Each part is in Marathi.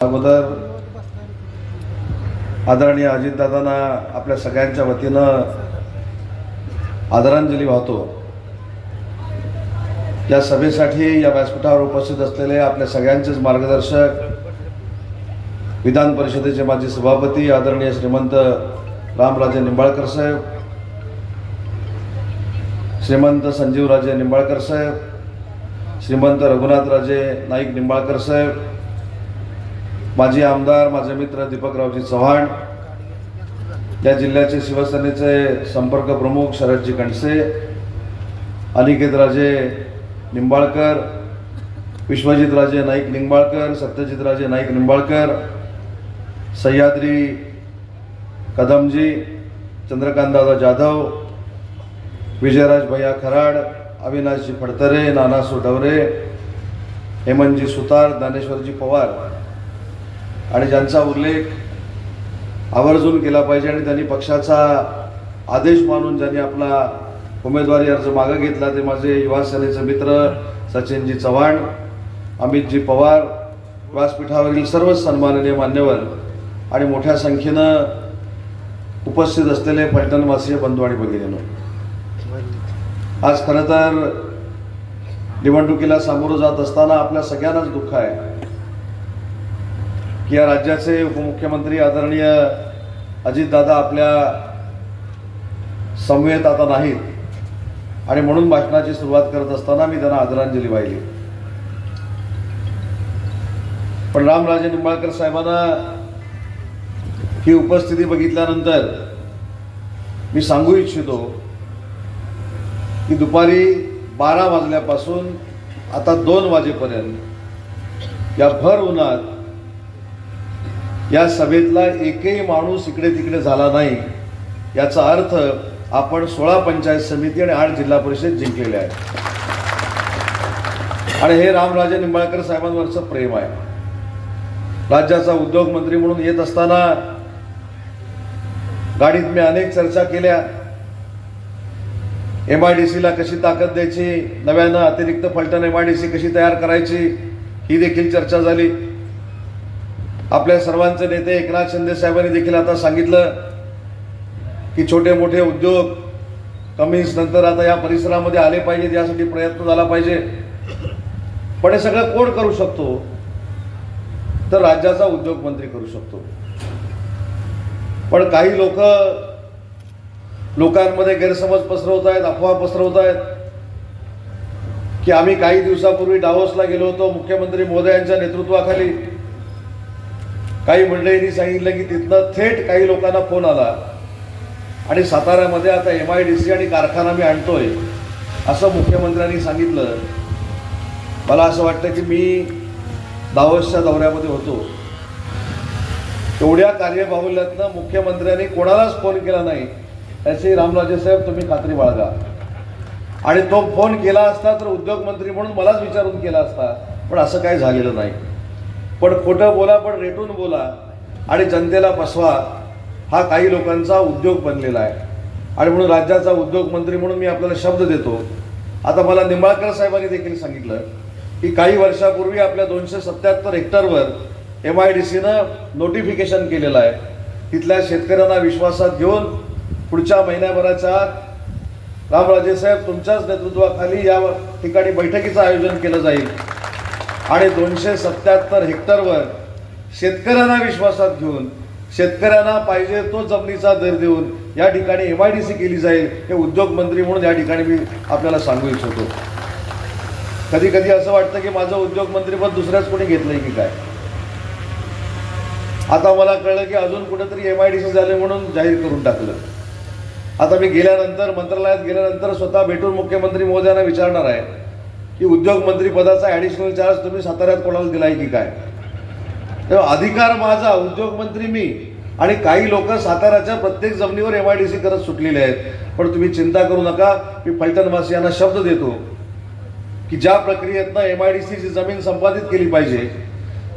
अगोदर आदरणीय अजितदादांना आपल्या सगळ्यांच्या वतीनं आदरांजली वाहतो। या सभेसाठी या व्यासपीठावर उपस्थित असलेले आपल्या सगळ्यांचेच मार्गदर्शक विधान परिषदेचे माजी सभापती आदरणीय श्रीमंत रामराजे निंबाळकर साहेब, श्रीमंत संजीवराजे निंबाळकर साहेब, श्रीमंत रघुनाथराजे नाईक निंबाळकर साहेब, माजी आमदार माझे मित्र दीपकरावजी चव्हाण, या जिल्ह्याचे शिवसेनेचे संपर्क प्रमुख शरदजी कणसे, अनिकेतराजे निंबाळकर, विश्वजितराजे नाईक निंबाळकर, सत्यजितराजे नाईक निंबाळकर, सह्याद्री कदमजी, चंद्रकांतदादा जाधव, विजयराज भैया खराड, अविनाशजी फडतरे, नानासू डवरे, हेमंतजी सुतार, ज्ञानेश्वरजी पवार आणि ज्यांचा उल्लेख आवर्जून केला पाहिजे आणि त्यांनी पक्षाचा आदेश मानून ज्यांनी आपला उमेदवारी अर्ज मागे घेतला ते माझे युवा सेनेचे मित्र सचिनजी चव्हाण, अमितजी पवार, व्यासपीठावरील सर्व सन्माननीय मान्यवर आणि मोठ्या संख्येनं उपस्थित असलेले फलटणवासीय बंधू आणि भगिनींनो, आज खरं तर निवडणुकीला सामोरं जात असताना आपल्या सगळ्यांनाच दुःख आहे की या राज्याचे उपमुख्यमंत्री आदरणीय अजितदादा आपल्या समवेत आता नाहीत आणि म्हणून भाषणाची सुरुवात करत असताना मी त्यांना आदरांजली वाहिली। पण रामराजे निंबाळकर साहेबांना ही उपस्थिती बघितल्यानंतर मी सांगू इच्छितो की दुपारी 12 वाजल्यापासून आता 2 वाजेपर्यंत या भर उन्हात या सभेतला एकही माणूस इकडे तिकडे झाला नाही। याचा अर्थ आपण 16 पंचायत समिती आणि 8 जिल्हा परिषद जिंकलेले आहेत आणि हे रामराजे निंबाळकर साहेबांवरचं प्रेम आहे। राज्याचा उद्योग मंत्री म्हणून येत असताना गाडीत मी अनेक चर्चा केल्या। MIDCला कशी ताकद द्यायची, नव्यानं अतिरिक्त फलटण MIDC कशी तयार करायची ही देखील चर्चा झाली। आपल्या सर्वांचे नेते एकनाथ शिंदे साहेबांनी देखील आता सांगितलं की छोटे मोठे उद्योग कमिन्स नंतर आता या परिसरामध्ये आले पाहिजेत, यासाठी प्रयत्न झाला पाहिजे। पण हे सगळं कोण करू शकतो तर राज्याचा उद्योग मंत्री करू शकतो। पण काही लोकांमध्ये गैरसमज पसरवत आहेत, अफवा पसरवत आहेत की आम्ही काही दिवसापूर्वी डावोसला गेलो होतो मुख्यमंत्री महोदयांच्या नेतृत्वाखाली। काही मंडळींनी सांगितलं की तिथनं थेट काही लोकांना फोन आला आणि साताऱ्यामध्ये आता MIDC आणि कारखाना मी आणतोय असं मुख्यमंत्र्यांनी सांगितलं। मला असं वाटतं की मी दावोसच्या दौऱ्यामध्ये होतो, एवढ्या कार्यबाहुल्यातनं मुख्यमंत्र्यांनी कोणालाच फोन केला नाही याची रामराजे साहेब तुम्ही खात्री बाळगा। आणि तो फोन केला असता तर उद्योग मंत्री म्हणून मलाच विचारून केला असता, पण असं काही झालेलं नाही। पण खोटं बोला पण रेटून बोला आणि जनतेला फसवा हा काही लोकांचा उद्योग बनलेला आहे आणि म्हणून राज्याचा उद्योग मंत्री म्हणून मी आपल्याला शब्द देतो। आता मला निंबाळकर साहेबांनी देखील सांगितलं की काही वर्षापूर्वी आपल्या 277 हेक्टरवर MIDCनं नोटिफिकेशन केलेलं आहे। तिथल्या शेतकऱ्यांना विश्वासात घेऊन पुढच्या महिन्याभराच्या आत रामराजे साहेब तुमच्याच नेतृत्वाखाली या ठिकाणी बैठकीचं आयोजन केलं जाईल आणि 277 हेक्टरवर शेतकऱ्यांना विश्वासात घेऊन शेतकऱ्यांना पाहिजे तो जमिनीचा दर देऊन या ठिकाणी MIDC केली जाईल। हे उद्योग मंत्री म्हणून या ठिकाणी मी आपल्याला सांगू इच्छितो। कधी कधी असं वाटतं की माझं उद्योग मंत्रीपद दुसऱ्याच कोणी घेतलंय की काय। आता मला कळलं की अजून कुठेतरी MIDC झाले म्हणून जाहीर करून टाकलं। आता मी गेल्यानंतर मंत्रालयात गेल्यानंतर स्वतः भेटून मुख्यमंत्री महोदयांना विचारणार आहे की उद्योग मंत्री पदाचा ॲडिशनल चार्ज तुम्ही साताऱ्यात कोणाला दिलाय की काय। तेव्हा अधिकार माझा, उद्योग मंत्री मी आणि काही लोक साताऱ्याच्या प्रत्येक जमिनीवर MIDC करत सुटलेले आहेत। पण तुम्ही चिंता करू नका, मी फलटणवासियांना शब्द देतो की ज्या प्रक्रियेतनं MIDCची जमीन संपादित केली पाहिजे,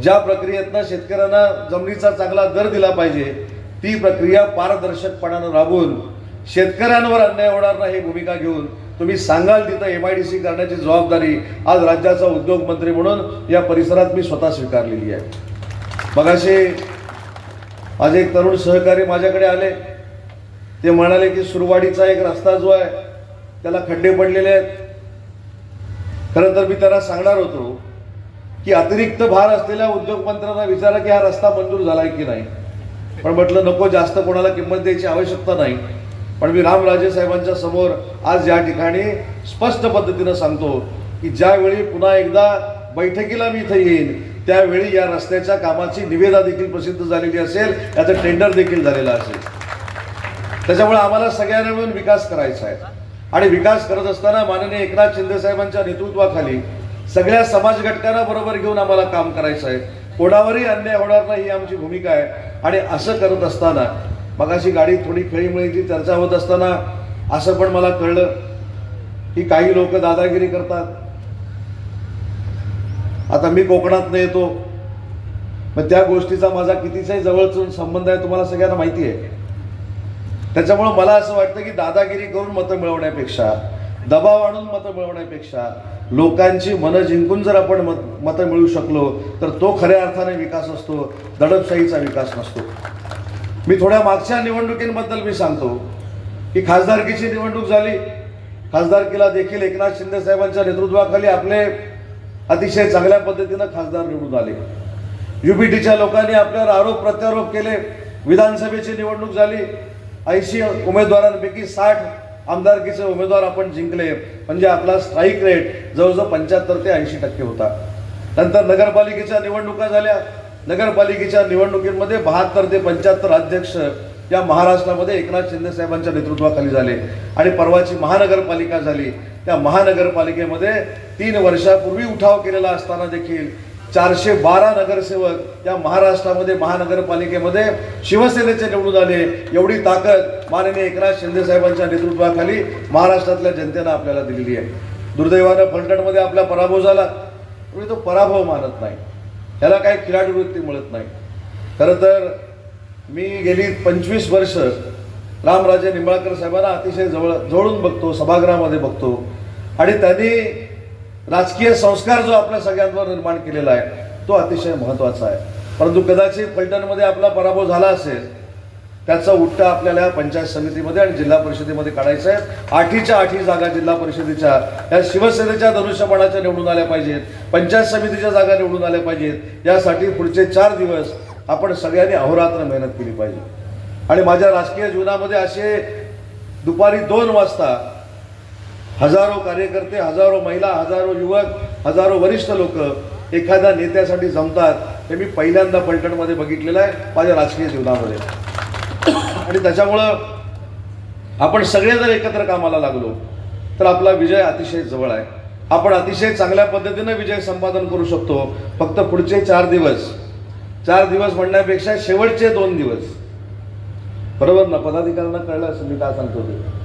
ज्या प्रक्रियेतनं शेतकऱ्यांना जमिनीचा चांगला दर दिला पाहिजे, ती प्रक्रिया पारदर्शकपणानं राबवून शेतकऱ्यांवर अन्याय होणार नाही भूमिका घेऊन तुम्ही सांगाल तिथं MIDC करण्याची जबाबदारी आज राज्याचा उद्योग मंत्री म्हणून या परिसरात मी स्वतः स्वीकारलेली आहे। मगाशी माझे एक तरुण सहकारी माझ्याकडे आले. ते म्हणाले की सुरवाडीचा एक रस्ता जो आहे त्याला खड्डे पडलेले आहेत. खरं तर मी त्यांना सांगणार होतो की अतिरिक्त भार असलेल्या उद्योगमंत्र्यांना विचारा की हा रस्ता मंजूर झालाय की नाही. पण म्हटलं नको, जास्त कोणाला किंमत द्यायची आवश्यकता नाही. पण मी रामराजे साहेबांच्या समोर आज या ठिकाणी स्पष्ट पद्धतीनं सांगतो की ज्यावेळी पुन्हा एकदा बैठकीला मी इथे येईन त्यावेळी या रस्त्याच्या कामाची निविदा देखील प्रसिद्ध झालेली असेल, याचं टेंडर देखील झालेलं असेल. त्याच्यामुळे आम्हाला सगळ्यांना मिळून विकास करायचा आहे. आणि विकास करत असताना माननीय एकनाथ शिंदे साहेबांच्या नेतृत्वाखाली सगळ्या समाज घटकांना बरोबर घेऊन आम्हाला काम करायचं आहे. कोणावरही अन्याय होणार नाही ही आमची भूमिका आहे. आणि असं करत असताना मगाशी गाडीत थोडी खेळीमेळीची चर्चा होत असताना असं पण मला कळलं की काही लोक दादागिरी करतात. आता मी कोकणात येतो, मग त्या गोष्टीचा माझा कितीचाही जवळचा संबंध आहे तुम्हाला सगळ्यांना माहिती आहे. त्याच्यामुळं मला असं वाटतं की दादागिरी करून मतं मिळवण्यापेक्षा, दबाव आणून मतं मिळवण्यापेक्षा लोकांची मनं जिंकून जर आपण मतं मिळवू शकलो तर तो खऱ्या अर्थाने विकास असतो, दडपशाहीचा विकास नसतो. मी थोड्या मागच्या निवडणुकींबद्दल मी सांगतो की खासदारकीची निवडणूक झाली. खासदारकीला देखील एकनाथ शिंदे साहेबांच्या नेतृत्वाखाली आपले अतिशय चांगल्या पद्धतीनं खासदार निवडून आले. युपीटीच्या लोकांनी आपल्यावर आरोप प्रत्यारोप केले. विधानसभेची निवडणूक झाली. 80 उमेदवारांपैकी 60 आमदारकीचे उमेदवार आपण जिंकले. म्हणजे आपला स्ट्राईक रेट जवळजवळ 75 ते 80% होता. नंतर नगरपालिकेच्या निवडणुका झाल्या. नगरपालिकेच्या निवडणुकीमध्ये 72 ते 75 अध्यक्ष या महाराष्ट्रामध्ये एकनाथ शिंदे साहेबांच्या नेतृत्वाखाली झाले. आणि परवाची महानगरपालिका झाली. त्या महानगरपालिकेमध्ये 3 वर्षापूर्वी उठाव केलेला असताना देखील 412 नगरसेवक या महाराष्ट्रामध्ये महानगरपालिकेमध्ये शिवसेनेचे निवडून आले. एवढी ताकद माननीय एकनाथ शिंदे साहेबांच्या नेतृत्वाखाली महाराष्ट्रातल्या जनतेनं आपल्याला दिलेली आहे. दुर्दैवानं फलटणमध्ये आपला पराभव झाला. मी तो पराभव मानत नाही, त्याला काही खिलाडू वृत्ती मिळत नाही. खरं तर मी गेली 25 वर्ष रामराजे निंबाळकर साहेबांना अतिशय जवळून बघतो, सभागृहामध्ये बघतो. आणि त्यांनी राजकीय संस्कार जो आपल्या सगळ्यांवर निर्माण केलेला आहे तो अतिशय महत्त्वाचा आहे. परंतु कदाचित फलटणमध्ये आपला पराभव झाला असेल, त्याचा उट्टा आपल्याला पंचायत समितीमध्ये आणि जिल्हा परिषदेमध्ये काढायचा आहे. 8च्या 8 जागा जिल्हा परिषदेच्या या शिवसेनेच्या धनुष्यबाणाच्या निवडून आल्या पाहिजेत. पंचायत समितीच्या जागा निवडून आल्या पाहिजेत. यासाठी पुढचे 4 दिवस आपण सगळ्यांनी अहोरात्र मेहनत केली पाहिजे. आणि माझ्या राजकीय जीवनामध्ये असे दुपारी 2 वाजता हजारो कार्यकर्ते, हजारो महिला, हजारो युवक, हजारो वरिष्ठ लोक एखाद्या नेत्यासाठी जमतात हे मी पहिल्यांदा फलटणमध्ये बघितलेलं आहे माझ्या राजकीय जीवनामध्ये. आणि त्याच्यामुळं आपण सगळे जर एकत्र कामाला लागलो तर आपला विजय अतिशय जवळ आहे. आपण अतिशय चांगल्या पद्धतीनं विजय संपादन करू शकतो. फक्त पुढचे 4 दिवस म्हणण्यापेक्षा शेवटचे 2 दिवस, बरोबर ना? पदाधिकाऱ्यांना कळलं असं मी काय सांगतो ते.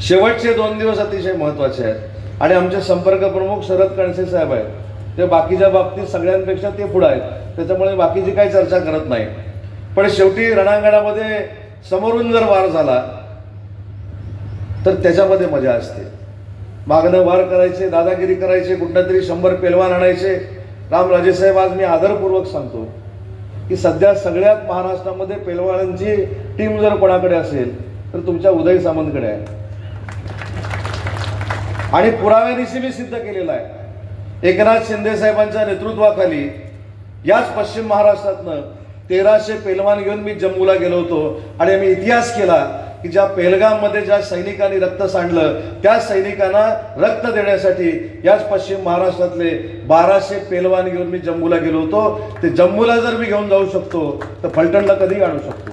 शेवटचे 2 दिवस अतिशय महत्त्वाचे आहेत. आणि आमचे संपर्क प्रमुख शरद कणसे साहेब आहेत, ते बाकीच्या बाबतीत सगळ्यांपेक्षा ते पुढे आहेत. त्याच्यामुळे बाकीची काही चर्चा करत नाही. पण शेवटी रणांगणामध्ये समोरून जर वार झाला तर त्याच्यामध्ये मजा असते. मागणं वार करायचे, दादागिरी करायचे, कुठनं तरी 100 पेलवान आणायचे. रामराजे साहेब, आज मी आदरपूर्वक सांगतो की सध्या सगळ्यात महाराष्ट्रामध्ये पेलवानांची टीम जर कोणाकडे असेल तर तुमच्या उदय सामंतकडे आहे. आणि पुराव्यानिशी मी सिद्ध केलेला आहे. एकनाथ शिंदे साहेबांच्या नेतृत्वाखाली याच पश्चिम महाराष्ट्रातनं 1300 पेलवान घेऊन मी जम्मूला गेलो होतो. आणि आम्ही इतिहास केला की ज्या पेहलगाममध्ये ज्या सैनिकांनी रक्त सांडलं त्या सैनिकांना रक्त देण्यासाठी याच पश्चिम महाराष्ट्रातले 1200 पेलवान घेऊन मी जम्मूला गेलो होतो. ते जम्मूला जर मी घेऊन जाऊ शकतो तर फलटणला कधी आणू शकतो.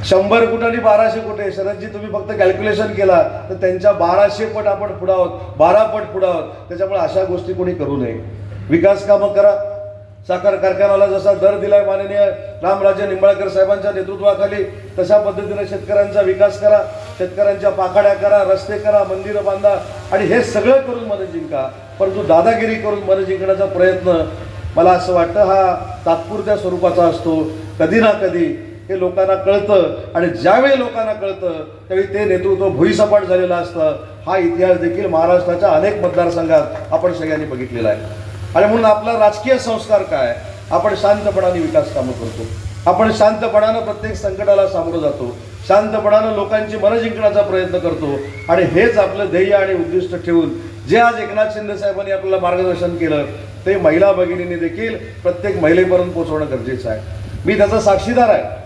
100 कुठे आणि 1200 कुठे? शरदजी, तुम्ही फक्त कॅल्क्युलेशन केला तर त्यांच्या 1200 पट आपण पुढे आहोत, 12 पट पुढे आहोत. त्याच्यामुळे अशा गोष्टी कोणी करू नये. विकास कामं करा. साखर कारखान्याला जसा दर दिलाय माननीय रामराजे निंबाळकर साहेबांच्या नेतृत्वाखाली तशा पद्धतीने शेतकऱ्यांचा विकास करा. शेतकऱ्यांच्या पाखाड्या करा, रस्ते करा, मंदिरं बांधा. आणि हे सगळं करून मन जिंका. परंतु दादागिरी करून मन जिंकण्याचा प्रयत्न मला असं वाटतं हा तात्पुरत्या स्वरूपाचा असतो. कधी ना कधी हे लोकांना कळतं. आणि ज्यावेळी लोकांना कळतं त्यावेळी ते नेतृत्व भुईसपाट झालेलं असतं. हा इतिहास देखील महाराष्ट्राच्या अनेक मतदारसंघात आपण सगळ्यांनी बघितलेला आहे. आणि म्हणून आपला राजकीय संस्कार काय? आपण शांतपणाने विकास कामं करतो, आपण शांतपणानं प्रत्येक संकटाला सामोरं जातो, शांतपणानं लोकांची मनं जिंकण्याचा प्रयत्न करतो. आणि हेच आपलं ध्येय आणि उद्दिष्ट ठेवून जे आज एकनाथ शिंदे साहेबांनी आपल्याला मार्गदर्शन केलं ते महिला भगिनींनी देखील प्रत्येक महिलेपर्यंत पोहोचवणं गरजेचं आहे. मी त्याचा साक्षीदार आहे.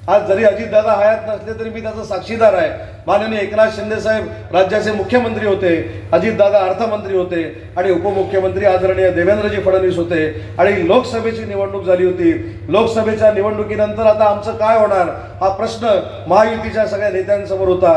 आज जरी अजितदादा हयात नसले तरी मी त्याचा साक्षीदार आहे. माननीय एकनाथ शिंदे साहेब राज्याचे मुख्यमंत्री होते, अजितदादा अर्थमंत्री होते आणि उपमुख्यमंत्री आदरणीय देवेंद्रजी फडणवीस होते. आणि लोकसभेची निवडणूक झाली होती. लोकसभेच्या निवडणुकीनंतर आता आमचं काय होणार हा प्रश्न महायुतीच्या सगळ्या नेत्यांसमोर होता.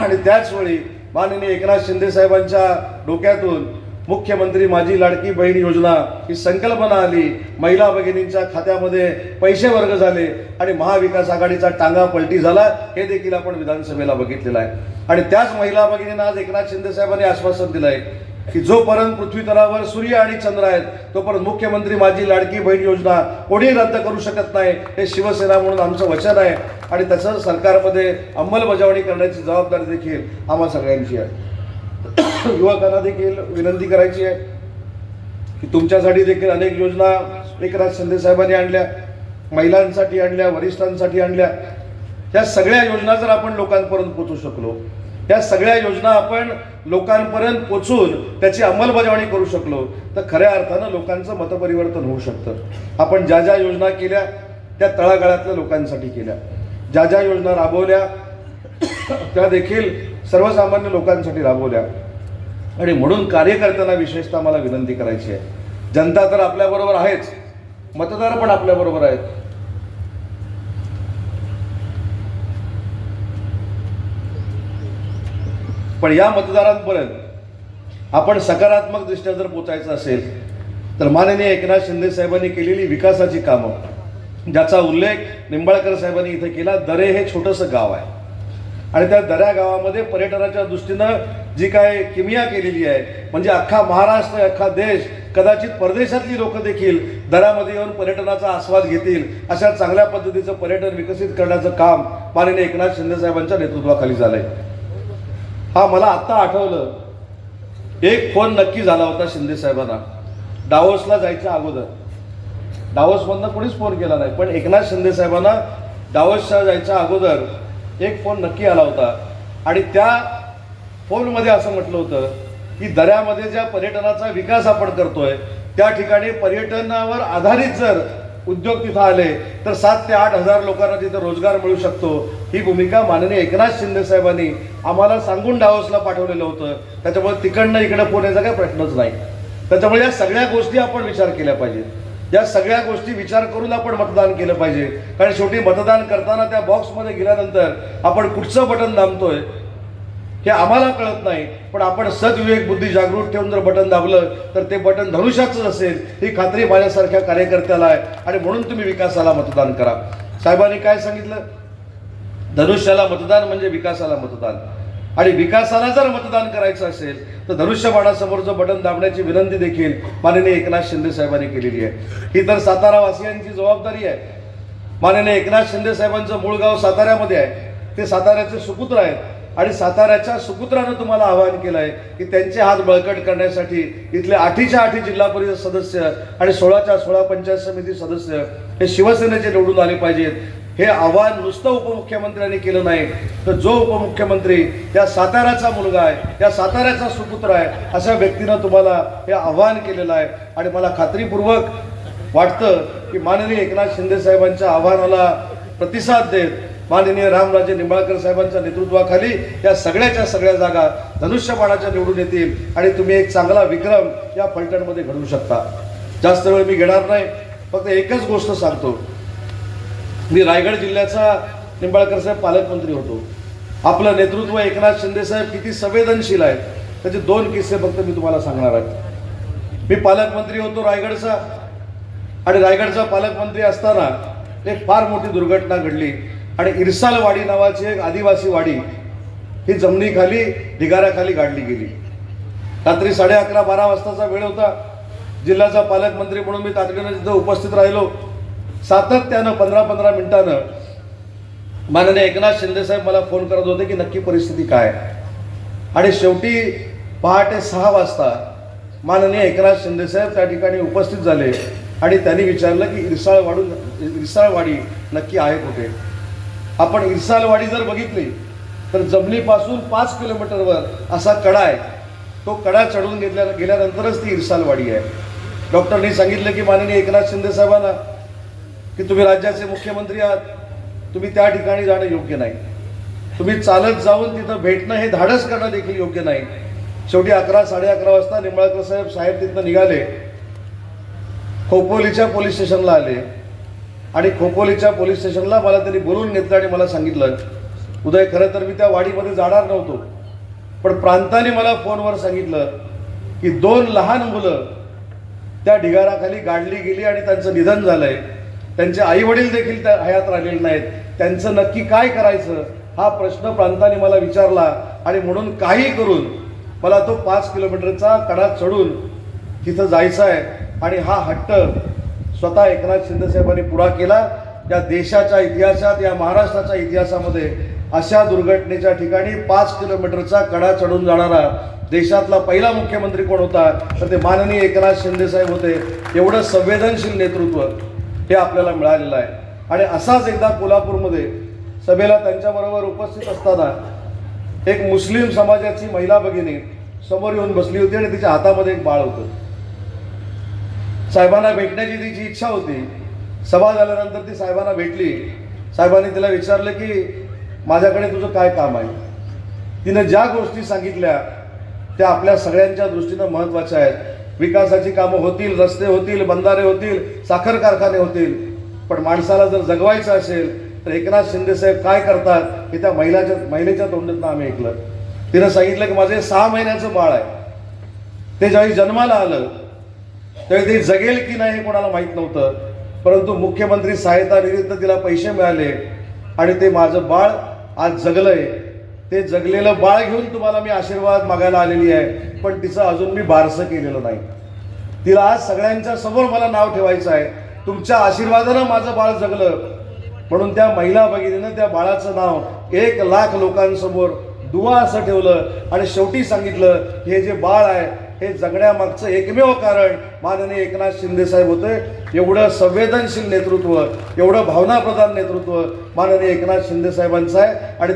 आणि त्याचवेळी माननीय एकनाथ शिंदे साहेबांच्या डोक्यातून मुख्यमंत्री माझी लाडकी बहीण योजना ही संकल्पना आली. महिला भगिनींच्या खात्यामध्ये पैसे वर्ग झाले आणि महाविकास आघाडीचा टांगा पलटी झाला. हे देखील आपण विधानसभेला बघितलेलं आहे. आणि त्याच महिला भगिनींना आज एकनाथ शिंदे साहेबांनी आश्वासन दिलं आहे की जोपर्यंत पृथ्वी तलावर सूर्य आणि चंद्र आहेत तोपर्यंत मुख्यमंत्री माझी लाडकी बहीण योजना कोणी रद्द करू शकत नाही. हे शिवसेना म्हणून आमचं वचन आहे आणि तसंच सरकारमध्ये अंमलबजावणी करण्याची जबाबदारी देखील आम्हा सगळ्यांची आहे. युवकांना देखील विनंती करायची आहे की तुमच्यासाठी देखील अनेक योजना एकनाथ शिंदे साहेबांनी आणल्या, महिलांसाठी आणल्या, वरिष्ठांसाठी आणल्या. त्या सगळ्या योजना जर आपण लोकांपर्यंत पोहोचू शकलो, त्या सगळ्या योजना आपण लोकांपर्यंत पोचून त्याची अंमलबजावणी करू शकलो तर खऱ्या अर्थानं लोकांचं मतपरिवर्तन होऊ शकतं. आपण ज्या ज्या योजना केल्या त्या तळागाळातल्या लोकांसाठी केल्या, ज्या ज्या योजना राबवल्या त्या देखील सर्वसामान्य लोकांसाठी राबवल्या. आणि म्हणून कार्यकर्त्यांना विशेषतः मला विनंती करायची आहे, जनता तर आपल्याबरोबर आहेच, मतदार पण आपल्याबरोबर आहेत. पण या मतदारांपर्यंत आपण सकारात्मक दृष्ट्या जर पोचायचं असेल तर माननीय एकनाथ शिंदे साहेबांनी केलेली विकासाची कामं, ज्याचा उल्लेख निंबाळकर साहेबांनी इथे केला. दरे हे छोटंसं गाव आहे आणि त्या दऱ्या गावामध्ये पर्यटनाच्या दृष्टीनं जी काय किमया केलेली आहे म्हणजे अख्खा महाराष्ट्र, अख्खा देश, कदाचित परदेशातली लोक देखील दऱ्यामध्ये येऊन पर्यटनाचा आस्वाद घेतील अशा चांगल्या पद्धतीचं पर्यटन विकसित करण्याचं काम माननीय एकनाथ शिंदे साहेबांच्या नेतृत्वाखाली झालंय. हा मला आत्ता आठवलं, एक फोन नक्की झाला होता शिंदे साहेबांना डावोसला जायच्या अगोदर. डावोसमधनं कोणीच फोन केला नाही, पण एकनाथ शिंदे साहेबांना डावोसला जायच्या अगोदर एक फोन नक्की आला होता. आणि त्या फोनमध्ये असं म्हटलं होतं की दऱ्यामध्ये ज्या पर्यटनाचा विकास आपण करतोय त्या ठिकाणी पर्यटनावर आधारित जर उद्योग तिथं आले तर 7 ते 8 हजार लोकांना तिथं रोजगार मिळू शकतो. ही भूमिका माननीय एकनाथ शिंदे साहेबांनी आम्हाला सांगून डावोसला पाठवलेलं होतं. त्याच्यामुळे तिकडनं इकडे पोहण्याचा काही प्रश्नच नाही. त्याच्यामुळे या सगळ्या गोष्टी आपण विचार केल्या पाहिजेत. या सगळ्या गोष्टी विचार करून आपण मतदान केलं पाहिजे. कारण शेवटी मतदान करताना त्या बॉक्समध्ये गेल्यानंतर आपण कुठचं बटन दाबतोय हे आम्हाला कळत नाही, पण आपण सद्विवेक बुद्धी जागृत ठेवून जर बटन दाबलं तर ते बटन धनुष्याचंच असेल ही खात्री माझ्यासारख्या कार्यकर्त्याला आहे. आणि म्हणून तुम्ही विकासाला मतदान करा. साहेबांनी काय सांगितलं, धनुष्याला मतदान म्हणजे विकासाला मतदान. आणि विकासाला जर मतदान करायचं असेल तर धनुष्यबाणासमोरचं बटन दाबण्याची विनंती देखील माननीय एकनाथ शिंदे साहेबांनी केलेली आहे. ही तर सातारावासियांची जबाबदारी आहे. माननीय एकनाथ शिंदे साहेबांचं मूळ गाव साताऱ्यामध्ये आहे. ते साताऱ्याचे सुपुत्र आहेत आणि साताऱ्याच्या सुपुत्रानं तुम्हाला आवाहन केलं आहे की त्यांचे हात बळकट करण्यासाठी इथले 8च्या 8 जिल्हा परिषद सदस्य आणि 16च्या 16 पंचायत समिती सदस्य हे शिवसेनेचे निवडून आले पाहिजेत. हे आव्हान नुसतं उपमुख्यमंत्र्यांनी केलं नाही तर जो उपमुख्यमंत्री या साताऱ्याचा मुलगा आहे, या साताऱ्याचा सुपुत्र आहे अशा व्यक्तीनं तुम्हाला हे आव्हान केलेलं आहे. आणि मला खात्रीपूर्वक वाटतं की माननीय एकनाथ शिंदे साहेबांच्या आव्हानाला प्रतिसाद देत माननीय रामराजे निंबाळकर साहेबांच्या नेतृत्वाखाली या सगळ्याच्या सगळ्या जागा धनुष्यबाणाच्या निवडून येतील आणि तुम्ही एक चांगला विक्रम या फलटणमध्ये घडवू शकता. जास्त वेळ मी घेणार नाही, फक्त एकच गोष्ट सांगतो. मी रायगड जिल्ह्याचा निंबाळकर साहेब पालकमंत्री होतो. आपलं नेतृत्व एकनाथ शिंदे साहेब किती संवेदनशील आहेत त्याचे 2 किस्से फक्त मी तुम्हाला सांगणार आहे. मी पालकमंत्री होतो रायगडचा आणि रायगडचा पालकमंत्री असताना एक फार मोठी दुर्घटना घडली आणि इरसालवाडी नावाची एक आदिवासी वाडी ही जमिनीखाली ढिगाऱ्याखाली गाडली गेली. रात्री 11:30-12 वाजताचा वेळ होता. जिल्ह्याचा पालकमंत्री म्हणून मी तातडीनं तिथं उपस्थित राहिलो. सातत्यानं 15-15 मिनिटानं माननीय एकनाथ शिंदे साहेब मला फोन करत होते की नक्की परिस्थिती काय. आणि शेवटी पहाटे 6 वाजता माननीय एकनाथ शिंदे साहेब त्या ठिकाणी उपस्थित झाले आणि त्यांनी विचारलं की इरसाळवाडी नक्की आहे कुठे. आपण इरसाळवाडी जर बघितली तर जमिनीपासून 5 किलोमीटरवर असा कडा आहे. तो कडा चढून गेल्यानंतरच ती इरसाळवाडी आहे. डॉक्टरनी सांगितलं की माननीय एकनाथ शिंदे साहेबांना की तुम्ही राज्याचे मुख्यमंत्री आहात, तुम्ही त्या ठिकाणी जाणं योग्य नाही. तुम्ही चालत जाऊन तिथं भेटणं हे धाडस करणं देखील योग्य नाही. शेवटी 11-11:30 वाजता निंबाळकर साहेब तिथनं निघाले, खोपोलीच्या पोलीस स्टेशनला आले आणि खोपोलीच्या पोलीस स्टेशनला मला त्यांनी बोलवून घेतलं आणि मला सांगितलं, उदय खरं तर मी त्या वाडीमध्ये जाणार नव्हतो, पण प्रांताने मला फोनवर सांगितलं की 2 लहान मुलं त्या ढिगाराखाली गाडली गेली आणि त्यांचं निधन झालंय. त्यांचे आई वडील देखील त्या हयात राहिलेले नाहीत. त्यांचं नक्की काय करायचं हा प्रश्न प्रांताने मला विचारला आणि म्हणून काही करून मला तो 5 किलोमीटरचा कडा चढून तिथं जायचं आहे. आणि हा हट्ट स्वतः एकनाथ शिंदे साहेबांनी पुरा केला. या देशाच्या इतिहासात, या महाराष्ट्राच्या इतिहासामध्ये अशा दुर्घटनेच्या ठिकाणी 5 किलोमीटरचा कडा चढून जाणारा देशातला पहिला मुख्यमंत्री कोण होता तर ते माननीय एकनाथ शिंदे साहेब होते. एवढं संवेदनशील नेतृत्व हे आपल्याला मिळालेलं आहे. आणि असाच एकदा कोल्हापूरमध्ये सभेला त्यांच्याबरोबर उपस्थित असताना एक मुस्लिम समाजाची महिला भगिनी समोर येऊन बसली होती आणि तिच्या हातामध्ये एक बाळ होतं. साहेबांना भेटण्याची तिची इच्छा होती. सभा झाल्यानंतर ती साहेबांना भेटली. साहेबांनी तिला विचारलं की माझ्याकडे तुझं काय काम आहे. तिनं ज्या गोष्टी सांगितल्या त्या आपल्या सगळ्यांच्या दृष्टीनं महत्त्वाच्या आहेत. विकासाची कामं होतील, रस्ते होतील, बंधारे होतील, साखर कारखाने होतील, पण माणसाला जर जगवायचं असेल तर एकनाथ शिंदे साहेब काय करतात हे त्या महिलेच्या तोंडातून आम्ही ऐकलं. तिनं सांगितलं की माझे 6 महिन्याचं बाळ आहे. ते ज्यावेळी जन्माला आलं त्यावेळी ते जगेल की नाही हे कोणाला माहीत नव्हतं, परंतु मुख्यमंत्री सहायता निधीतून तिला पैसे मिळाले आणि ते माझं बाळ आज जगलंय. ते जगलेलं बाळ घेऊन तुम्हाला मी आशीर्वाद मागायला आलेली आहे, पण तिचं अजून मी बारसं केलेलं नाही. तिला आज सगळ्यांच्या समोर मला नाव ठेवायचं आहे. तुमच्या आशीर्वादानं माझं बाळ जगलं म्हणून त्या महिला भगिनीनं त्या बाळाचं नाव 1 लाख लोकांसमोर दुआ असं ठेवलं आणि शेवटी सांगितलं हे जे बाळ आहे हे जगण्यामागचं एकमेव कारण माननीय एकनाथ शिंदे साहेब होते. एवढं संवेदनशील नेतृत्व, एवढं भावनाप्रधान नेतृत्व माननीय एकनाथ शिंदे साहेबांचं आहे. आणि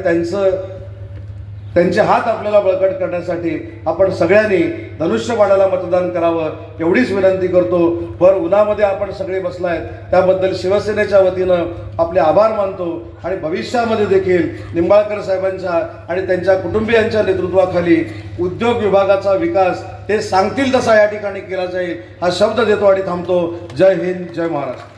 त्यांचे हात आपल्याला बळकट करण्यासाठी आपण सगळ्यांनी धनुष्यबाणाला मतदान करावं एवढीच विनंती करतो. भर उन्हामध्ये आपण सगळे बसलायत त्याबद्दल शिवसेनेच्या वतीनं आपले आभार मानतो. आणि भविष्यामध्ये देखील निंबाळकर साहेबांच्या आणि त्यांच्या कुटुंबियांच्या नेतृत्वाखाली उद्योग विभागाचा विकास ते सांगतील तसा या ठिकाणी केला जाईल हा शब्द देतो आणि थांबतो. जय हिंद, जय महाराष्ट्र.